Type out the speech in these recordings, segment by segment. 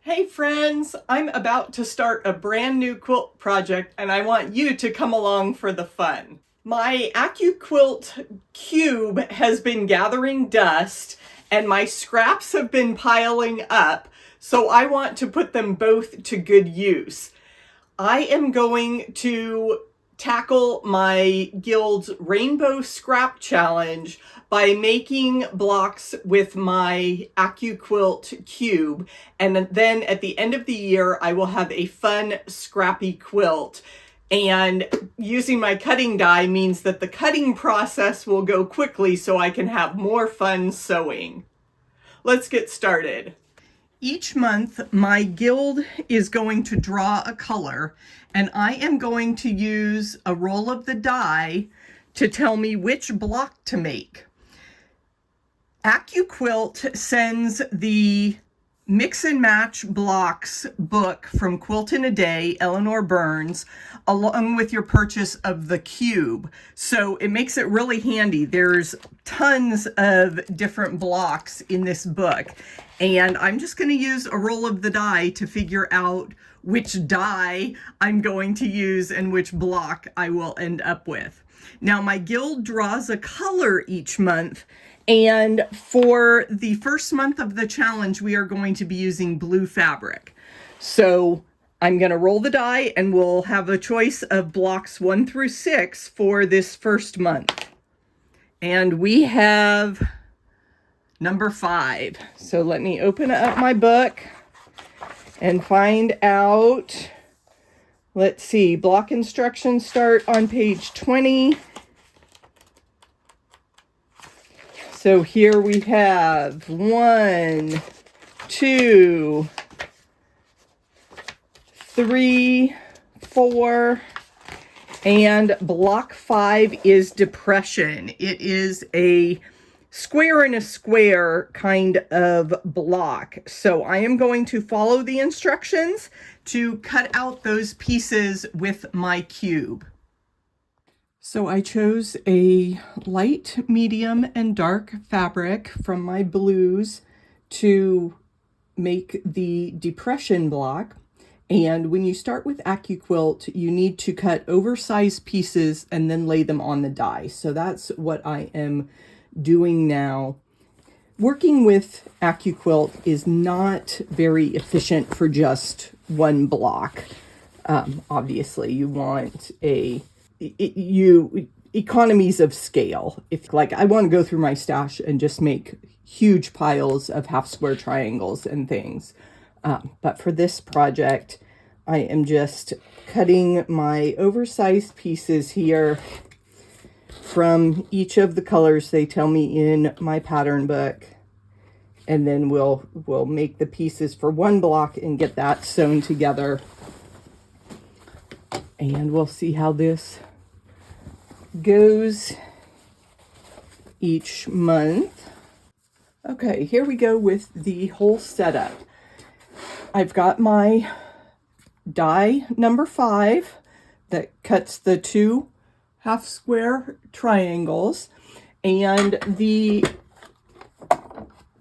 Hey friends, I'm about to start a brand new quilt project and I want you to come along for the fun. My AccuQuilt cube has been gathering dust and my scraps have been piling up, so I want to put them both to good use. I am going to tackle my guild's Rainbow Scrap Challenge by making blocks with my AccuQuilt cube, and then at the end of the year I will have a fun scrappy quilt. And using my cutting die means that the cutting process will go quickly so I can have more fun sewing. Let's get started. Each month, my guild is going to draw a color, and I am going to use a roll of the die to tell me which block to make. AccuQuilt sends the Mix and Match Blocks book from Quilt in a Day, Eleanor Burns, along with your purchase of the cube. So it makes it really handy. There's tons of different blocks in this book. And I'm just going to use a roll of the die to figure out which die I'm going to use and which block I will end up with. Now, my guild draws a color each month. And for the first month of the challenge, we are going to be using blue fabric. So I'm going to roll the die and we'll have a choice of blocks 1 through 6 for this first month. And we have number 5. So let me open up my book and find out. Let's see, block instructions start on page 20. So here we have 1, 2, 3, 4, and block 5 is depression. It is a square in a square kind of block. So I am going to follow the instructions to cut out those pieces with my cube. So I chose a light, medium, and dark fabric from my blues to make the depression block. And when you start with AccuQuilt, you need to cut oversized pieces and then lay them on the die. So that's what I am doing now. Working with AccuQuilt is not very efficient for just one block. Obviously, you want economies of scale. If like I want to go through my stash and just make huge piles of half square triangles and things. But for this project, I am just cutting my oversized pieces here from each of the colors they tell me in my pattern book. And then we'll make the pieces for one block and get that sewn together. And we'll see how this goes each month. Okay, here we go with the whole setup. I've got my die number 5 that cuts the 2 half square triangles, and the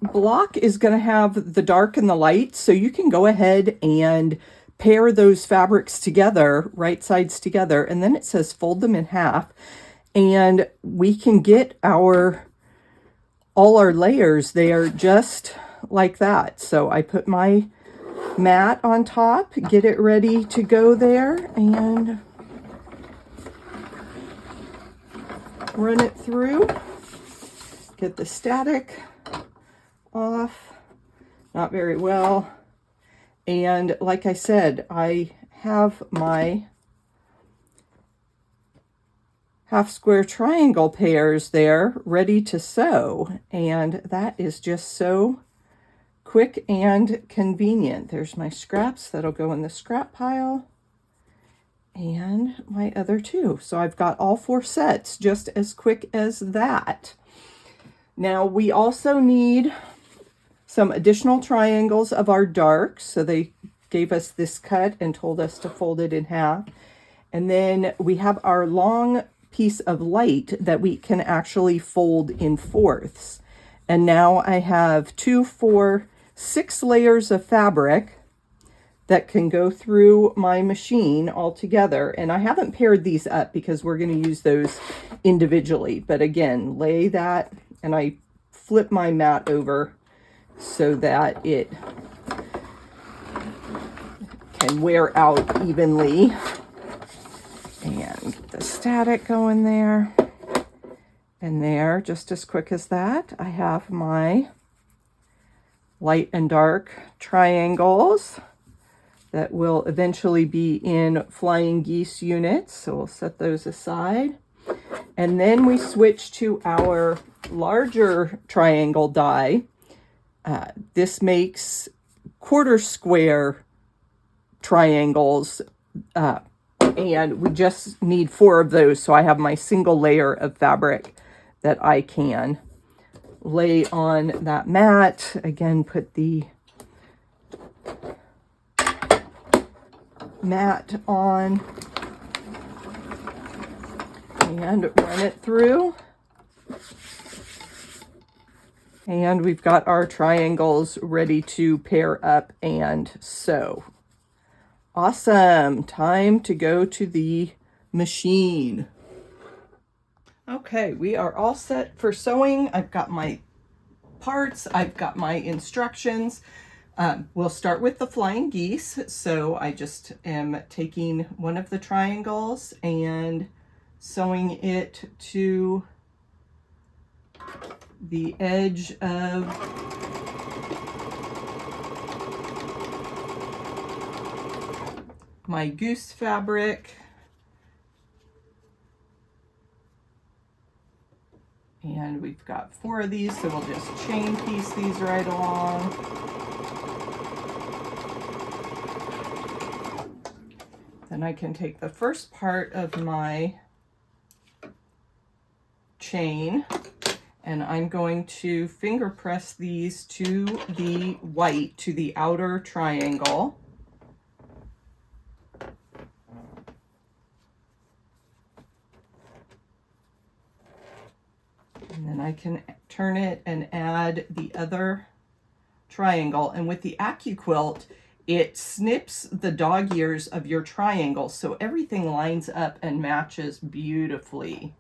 block is going to have the dark and the light, so you can go ahead and pair those fabrics together, right sides together, and then it says fold them in half, and we can get all our layers there just like that. So I put my mat on top, get it ready to go there, and run it through, get the static off, not very well. And like I said, I have my half square triangle pairs there ready to sew, and that is just so quick and convenient. There's my scraps that'll go in the scrap pile, and my other 2. So I've got all 4 sets just as quick as that. Now we also need some additional triangles of our darks. So they gave us this cut and told us to fold it in half. And then we have our long piece of light that we can actually fold in 4ths. And now I have 2, 4, 6 layers of fabric that can go through my machine all together. And I haven't paired these up because we're going to use those individually. But again, lay that, and I flip my mat over so that it can wear out evenly. And get the static going there and there, just as quick as that. I have my light and dark triangles that will eventually be in flying geese units, so we'll set those aside. And then we switch to our larger triangle die. This makes quarter square triangles, and we just need 4 of those, so I have my single layer of fabric that I can lay on that mat. Again, put the mat on and run it through. And we've got our triangles ready to pair up and sew. Awesome. Time to go to the machine. Okay, we are all set for sewing. I've got my parts, I've got my instructions. We'll start with the flying geese. So I just am taking one of the triangles and sewing it to the edge of my goose fabric. And we've got 4 of these, so we'll just chain piece these right along. Then I can take the first part of my chain and I'm going to finger press these to the white, to the outer triangle. And then I can turn it and add the other triangle. And with the AccuQuilt, it snips the dog ears of your triangle, so everything lines up and matches beautifully.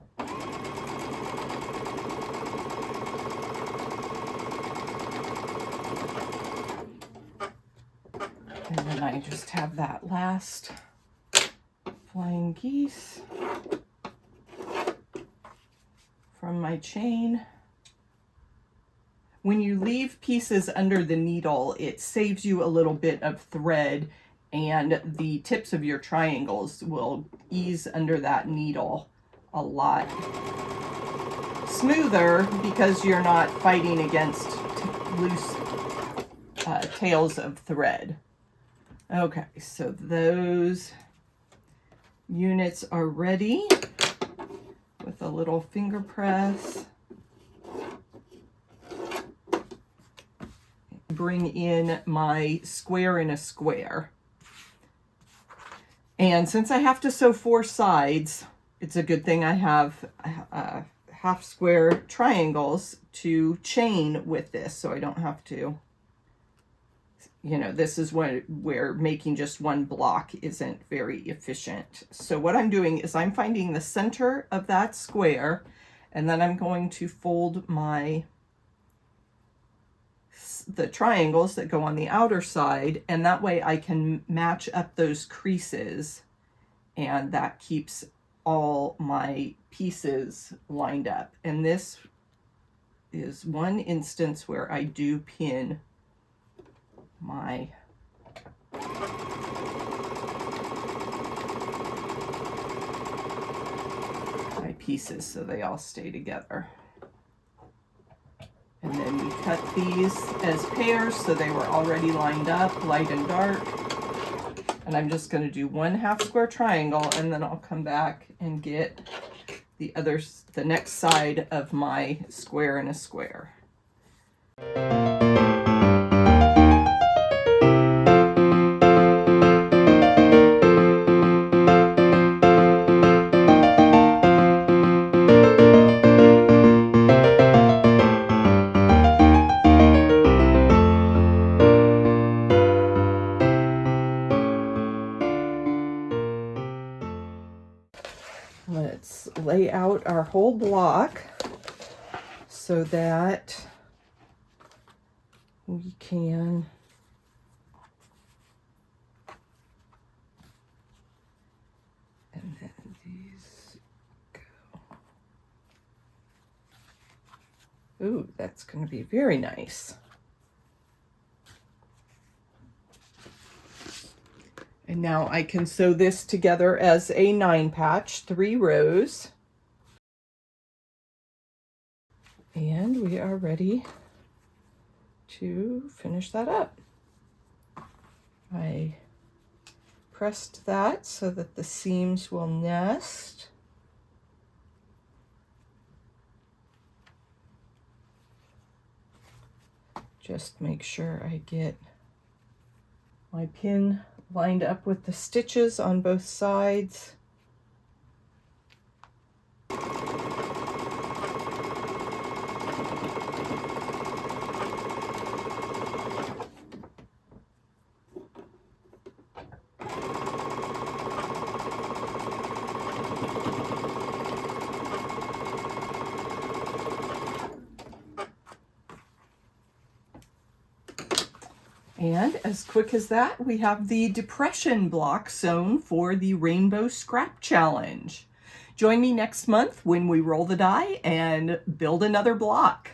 And then I just have that last flying geese from my chain. When you leave pieces under the needle, it saves you a little bit of thread, and the tips of your triangles will ease under that needle a lot smoother because you're not fighting against loose tails of thread. Okay, so those units are ready with a little finger press. Bring in my square in a square. And since I have to sew 4 sides, it's a good thing I have half square triangles to chain with this, so I don't have to, you know, this is where making just one block isn't very efficient. So what I'm doing is I'm finding the center of that square, and then I'm going to fold the triangles that go on the outer side, and that way I can match up those creases, and that keeps all my pieces lined up. And this is one instance where I do pin my pieces so they all stay together. And then we cut these as pairs so they were already lined up, light and dark. And I'm just going to do 1 half square triangle, and then I'll come back and get the next side of my square in a square. lay out our whole block so that we can and then these go. Ooh, that's going to be very nice. And now I can sew this together as a 9-patch, 3 rows. And we are ready to finish that up. I pressed that so that the seams will nest. Just make sure I get my pin lined up with the stitches on both sides. And as quick as that, we have the depression block sewn for the Rainbow Scrap Challenge. Join me next month when we roll the die and build another block.